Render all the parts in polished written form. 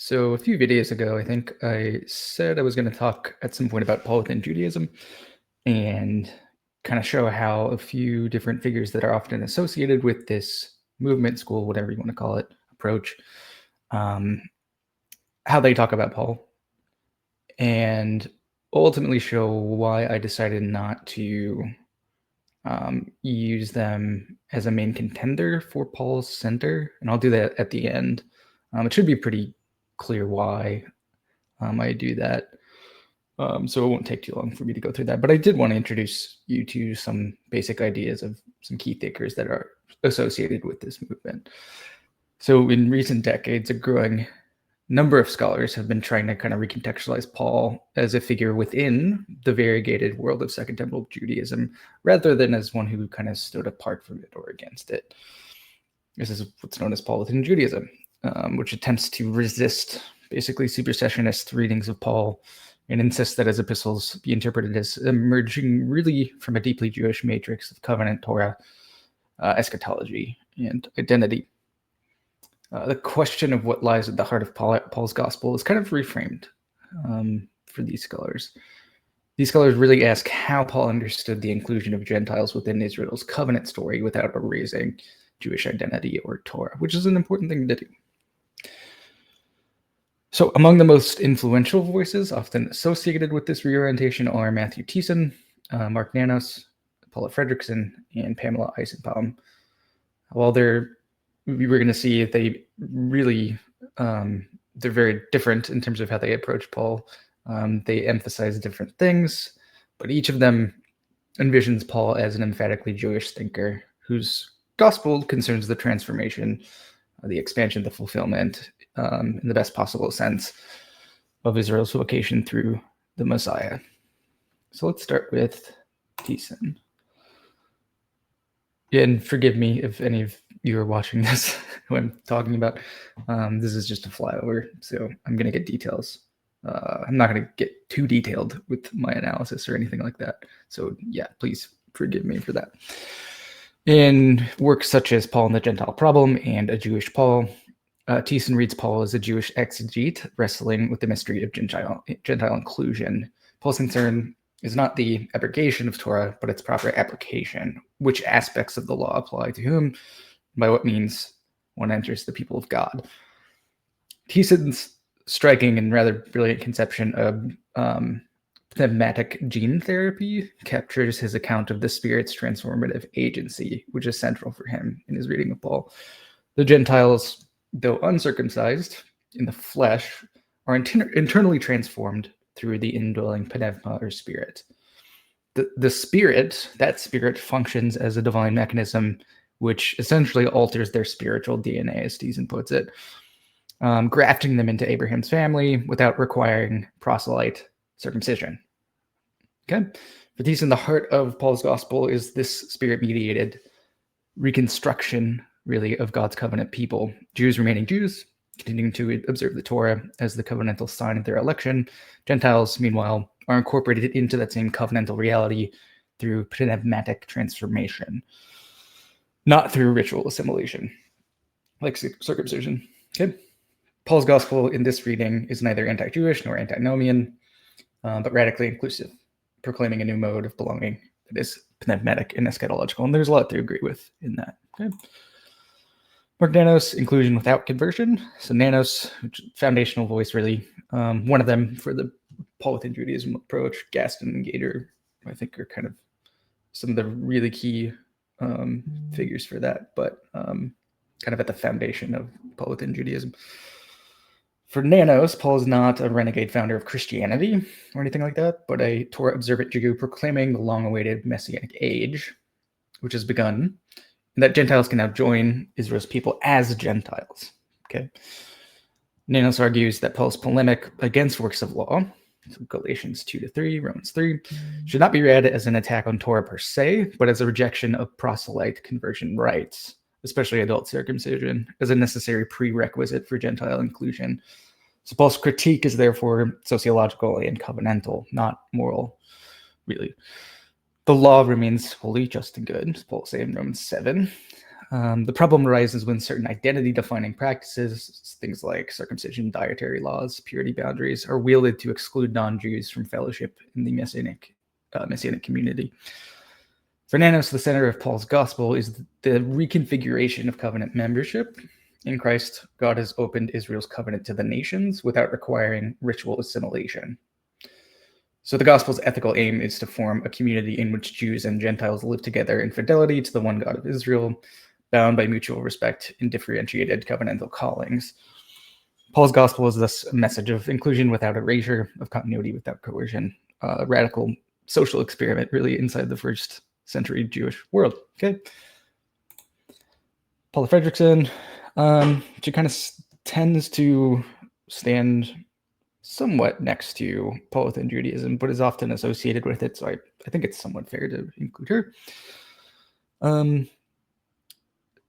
So a few videos ago, I think I said I was going to talk at some point about Paul within Judaism and kind of show how a few different figures that are often associated with this movement, school, whatever you want to call it, approach, um, how they talk about Paul, and ultimately show why I decided not to use them as a main contender for Paul's center. And I'll do that at the end. It should be pretty clear why I do that. So it won't take too long for me to go through that. But I did want to introduce you to some basic ideas of some key thinkers that are associated with this movement. So in recent decades, a growing number of scholars have been trying to kind of recontextualize Paul as a figure within the variegated world of Second Temple Judaism, rather than as one who kind of stood apart from it or against it. This is what's known as Paul within Judaism, which attempts to resist basically supersessionist readings of Paul and insists that his epistles be interpreted as emerging really from a deeply Jewish matrix of covenant, Torah, eschatology, and identity. The question of what lies at the heart of Paul's gospel is kind of reframed for these scholars. These scholars really ask how Paul understood the inclusion of Gentiles within Israel's covenant story without erasing Jewish identity or Torah, which is an important thing to do. So among the most influential voices often associated with this reorientation are Matthew Thiessen, Mark Nanos, Paula Fredrickson, and Pamela Eisenbaum. While we were going to see they really, they're very different in terms of how they approach Paul. They emphasize different things, but each of them envisions Paul as an emphatically Jewish thinker whose gospel concerns the transformation, the expansion, the fulfillment, in the best possible sense of Israel's vocation through the Messiah. So let's start with Thiessen. And forgive me if any of you are watching this who I'm talking about. This is just a flyover, so I'm going to get details. I'm not going to get too detailed with my analysis or anything like that. So yeah, please forgive me for that. In works such as Paul and the Gentile Problem and A Jewish Paul, Thiessen reads Paul as a Jewish exegete wrestling with the mystery of Gentile inclusion. Paul's concern is not the abrogation of Torah, but its proper application. Which aspects of the law apply to whom? By what means one enters the people of God. Thiessen's striking and rather brilliant conception of thematic gene therapy captures his account of the Spirit's transformative agency, which is central for him in his reading of Paul. The Gentiles, though uncircumcised in the flesh, are internally transformed through the indwelling pneuma or spirit. The spirit, that spirit functions as a divine mechanism which essentially alters their spiritual DNA, as Thiessen puts it, grafting them into Abraham's family without requiring proselyte circumcision. Okay? For Thiessen, the heart of Paul's gospel is this spirit-mediated reconstruction, really, of God's covenant people. Jews remaining Jews, continuing to observe the Torah as the covenantal sign of their election. Gentiles, meanwhile, are incorporated into that same covenantal reality through pneumatic transformation, not through ritual assimilation, like circumcision. Okay? Paul's gospel in this reading is neither anti-Jewish nor antinomian, but radically inclusive, proclaiming a new mode of belonging that is pneumatic and eschatological. And there's a lot to agree with in that. Okay? Mark Nanos, inclusion without conversion. So Nanos, foundational voice, really. One of them for the Paul within Judaism approach. Gaston and Gator, I think, are kind of some of the really key figures for that, but kind of at the foundation of Paul within Judaism. For Nanos, Paul is not a renegade founder of Christianity or anything like that, but a Torah observant Jew proclaiming the long-awaited Messianic age, which has begun, and that Gentiles can now join Israel's people as Gentiles. Okay. Nanos argues that Paul's polemic against works of law, so Galatians 2-3, Romans 3, should not be read as an attack on Torah per se, but as a rejection of proselyte conversion rites, especially adult circumcision, as a necessary prerequisite for Gentile inclusion. So Paul's critique is therefore sociological and covenantal, not moral, really. The law remains holy, just, and good, as Paul says in Romans 7. The problem arises when certain identity-defining practices, things like circumcision, dietary laws, purity boundaries, are wielded to exclude non-Jews from fellowship in the Messianic community. For Nanos, the center of Paul's gospel is the reconfiguration of covenant membership. In Christ, God has opened Israel's covenant to the nations without requiring ritual assimilation. So the gospel's ethical aim is to form a community in which Jews and Gentiles live together in fidelity to the one God of Israel, bound by mutual respect in differentiated covenantal callings. Paul's gospel is thus a message of inclusion without erasure, of continuity without coercion, a radical social experiment really inside the first century Jewish world. Okay. Paula Fredrickson, she kind of tends to stand somewhat next to Paul within Judaism, but is often associated with it, so I think it's somewhat fair to include her.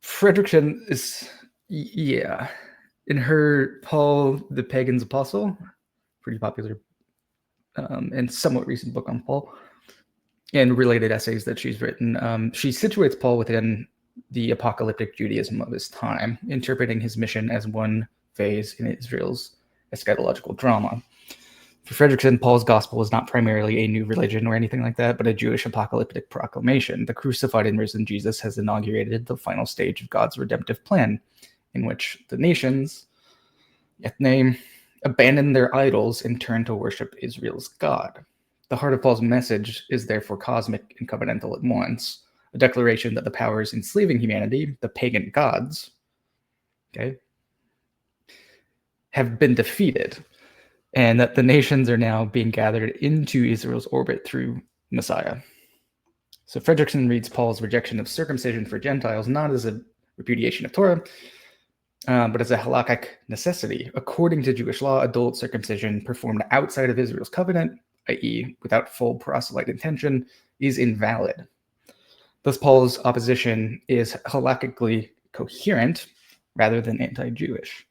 Fredrickson is, yeah, in her Paul the Pagan's Apostle, pretty popular and somewhat recent book on Paul, and related essays that she's written, she situates Paul within the apocalyptic Judaism of his time, interpreting his mission as one phase in Israel's eschatological drama. For Fredrickson, Paul's gospel is not primarily a new religion or anything like that, but a Jewish apocalyptic proclamation. The crucified and risen Jesus has inaugurated the final stage of God's redemptive plan, in which the nations, ethne, abandon their idols and turn to worship Israel's God. The heart of Paul's message is therefore cosmic and covenantal at once, a declaration that the powers enslaving humanity, the pagan gods, okay, have been defeated, and that the nations are now being gathered into Israel's orbit through Messiah. So Fredrickson reads Paul's rejection of circumcision for Gentiles not as a repudiation of Torah, but as a halakhic necessity. According to Jewish law, adult circumcision performed outside of Israel's covenant, i.e., without full proselyte intention, is invalid. Thus, Paul's opposition is halakhically coherent rather than anti-Jewish.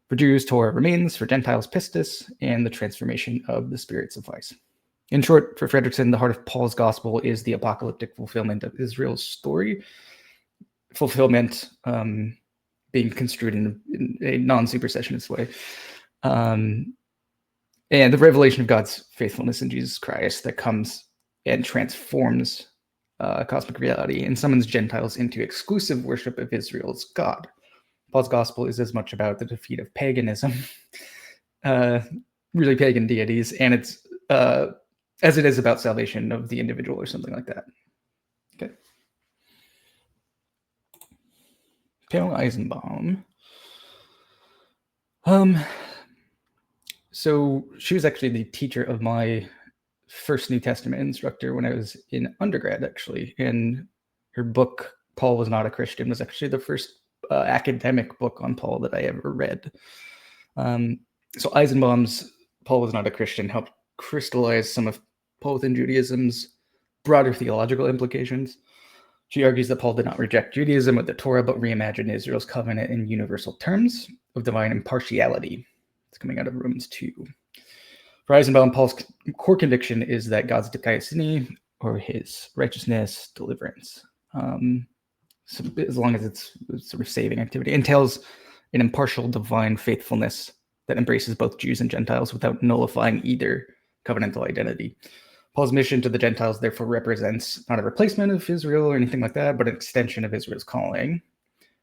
For Jews, Torah remains; for Gentiles, pistis, and the transformation of the Spirit suffice. In short, for Fredrickson, the heart of Paul's gospel is the apocalyptic fulfillment of Israel's story, fulfillment being construed in a non-supersessionist way, and the revelation of God's faithfulness in Jesus Christ that comes and transforms cosmic reality and summons Gentiles into exclusive worship of Israel's God. Paul's gospel is as much about the defeat of paganism, really pagan deities, and it's as it is about salvation of the individual or something like that. Okay. Pamela Eisenbaum. So she was actually the teacher of my first New Testament instructor when I was in undergrad, actually. And her book, Paul Was Not a Christian, was actually the first academic book on Paul that I ever read. So Eisenbaum's Paul Was Not a Christian helped crystallize some of Paul within Judaism's broader theological implications. She argues that Paul did not reject Judaism or the Torah, but reimagined Israel's covenant in universal terms of divine impartiality. It's coming out of Romans 2. For Eisenbaum, Paul's core conviction is that God's dikaiosune, or his righteousness, deliverance, so as long as it's sort of saving activity, entails an impartial divine faithfulness that embraces both Jews and Gentiles without nullifying either covenantal identity. Paul's mission to the Gentiles therefore represents not a replacement of Israel or anything like that, but an extension of Israel's calling.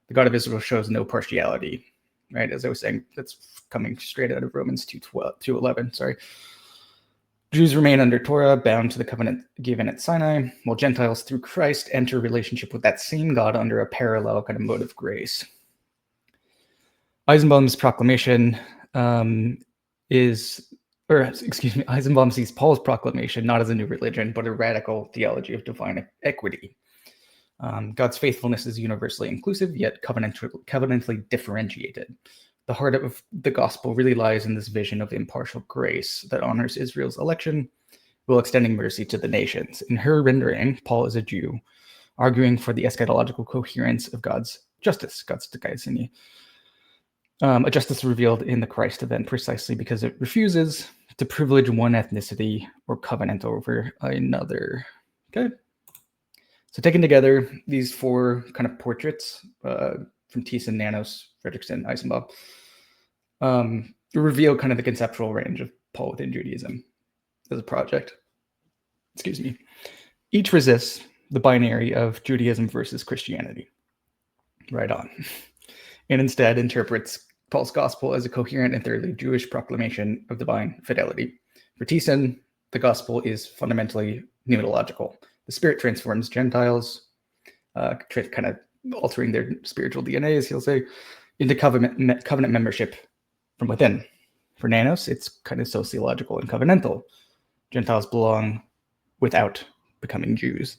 The God of Israel shows no partiality, right? As I was saying, that's coming straight out of Romans 2:11. Sorry. Jews remain under Torah, bound to the covenant given at Sinai, while Gentiles, through Christ, enter ennelationship with that same God under a parallel kind of mode of grace. Eisenbaum's proclamation Eisenbaum sees Paul's proclamation not as a new religion, but a radical theology of divine equity. God's faithfulness is universally inclusive, yet covenantally differentiated. The heart of the gospel really lies in this vision of impartial grace that honors Israel's election while extending mercy to the nations. In her rendering, Paul is a Jew, arguing for the eschatological coherence of God's justice, God's dikaiosune, a justice revealed in the Christ event precisely because it refuses to privilege one ethnicity or covenant over another. Okay. So taken together, these four kind of portraits from Thiessen, Nanos, Fredrickson, Eisenbaum reveal kind of the conceptual range of Paul within Judaism as a project. Excuse me. Each resists the binary of Judaism versus Christianity. Right on. And instead interprets Paul's gospel as a coherent and thoroughly Jewish proclamation of divine fidelity. For Thiessen, the gospel is fundamentally pneumatological. The Spirit transforms Gentiles, kind of altering their spiritual DNA, as he'll say, into covenant membership from within. For Nanos, it's kind of sociological and covenantal. Gentiles belong without becoming Jews.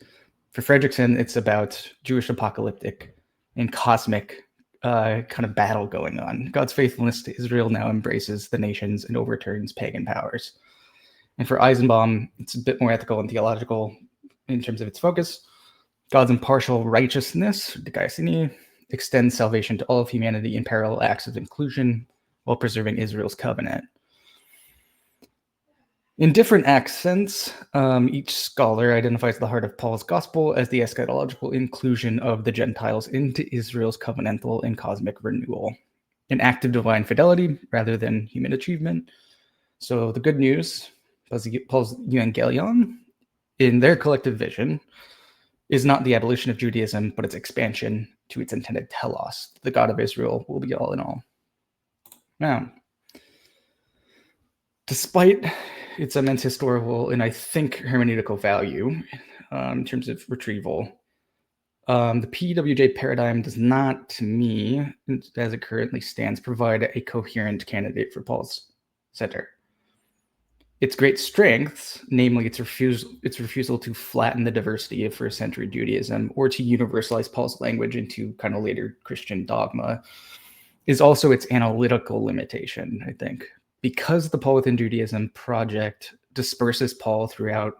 For Fredrickson, it's about Jewish apocalyptic and cosmic kind of battle going on. God's faithfulness to Israel now embraces the nations and overturns pagan powers. And for Eisenbaum, it's a bit more ethical and theological in terms of its focus. God's impartial righteousness, dikaiosune, extends salvation to all of humanity in parallel acts of inclusion while preserving Israel's covenant. In different accents, each scholar identifies the heart of Paul's gospel as the eschatological inclusion of the Gentiles into Israel's covenantal and cosmic renewal, an act of divine fidelity rather than human achievement. So the good news, Paul's evangelion, in their collective vision, is not the abolition of Judaism, but its expansion to its intended telos. The God of Israel will be all in all. Now, despite its immense historical and I think hermeneutical value in terms of retrieval, the PWJ paradigm does not, to me, as it currently stands, provide a coherent candidate for Paul's center. Its great strengths, namely its refusal to flatten the diversity of first century Judaism or to universalize Paul's language into kind of later Christian dogma, is also its analytical limitation, I think. Because the Paul within Judaism project disperses Paul throughout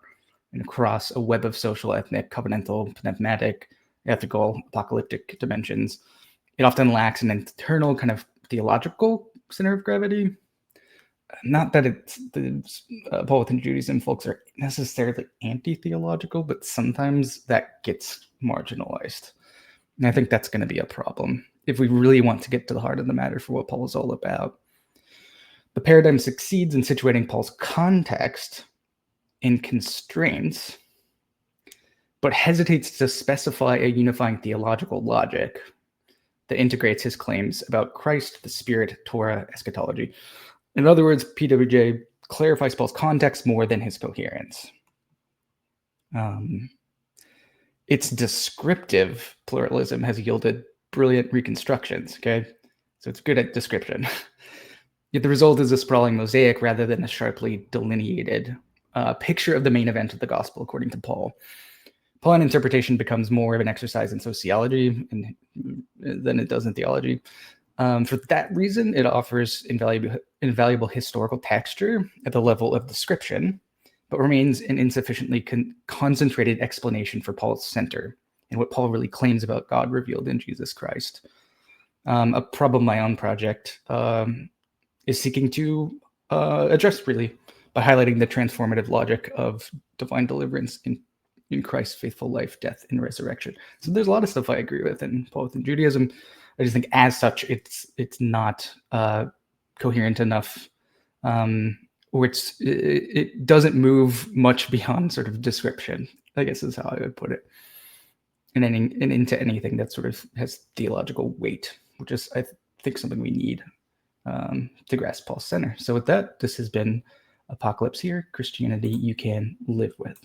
and across a web of social, ethnic, covenantal, pneumatic, ethical, apocalyptic dimensions, it often lacks an internal kind of theological center of gravity. Not that it's the Paul within Judaism folks are necessarily anti-theological, but sometimes that gets marginalized. And I think that's going to be a problem if we really want to get to the heart of the matter for what Paul is all about. The paradigm succeeds in situating Paul's context in constraints, but hesitates to specify a unifying theological logic that integrates his claims about Christ, the Spirit, Torah, eschatology. In other words, PWJ clarifies Paul's context more than his coherence. Its descriptive pluralism has yielded brilliant reconstructions, okay? So it's good at description. Yet the result is a sprawling mosaic rather than a sharply delineated picture of the main event of the gospel, according to Paul. Pauline interpretation becomes more of an exercise in sociology than it does in theology. For that reason, it offers invaluable historical texture at the level of description, but remains an insufficiently concentrated explanation for Paul's center and what Paul really claims about God revealed in Jesus Christ. A problem my own project is seeking to address really by highlighting the transformative logic of divine deliverance in Christ's faithful life, death, and resurrection. So there's a lot of stuff I agree with in Paul within Judaism. I just think as such, it's not coherent enough, or it doesn't move much beyond sort of description, I guess is how I would put it, and into anything that sort of has theological weight, which is, I think, something we need to grasp Paul's center. So with that, this has been Apocalypse Here, Christianity you can live with.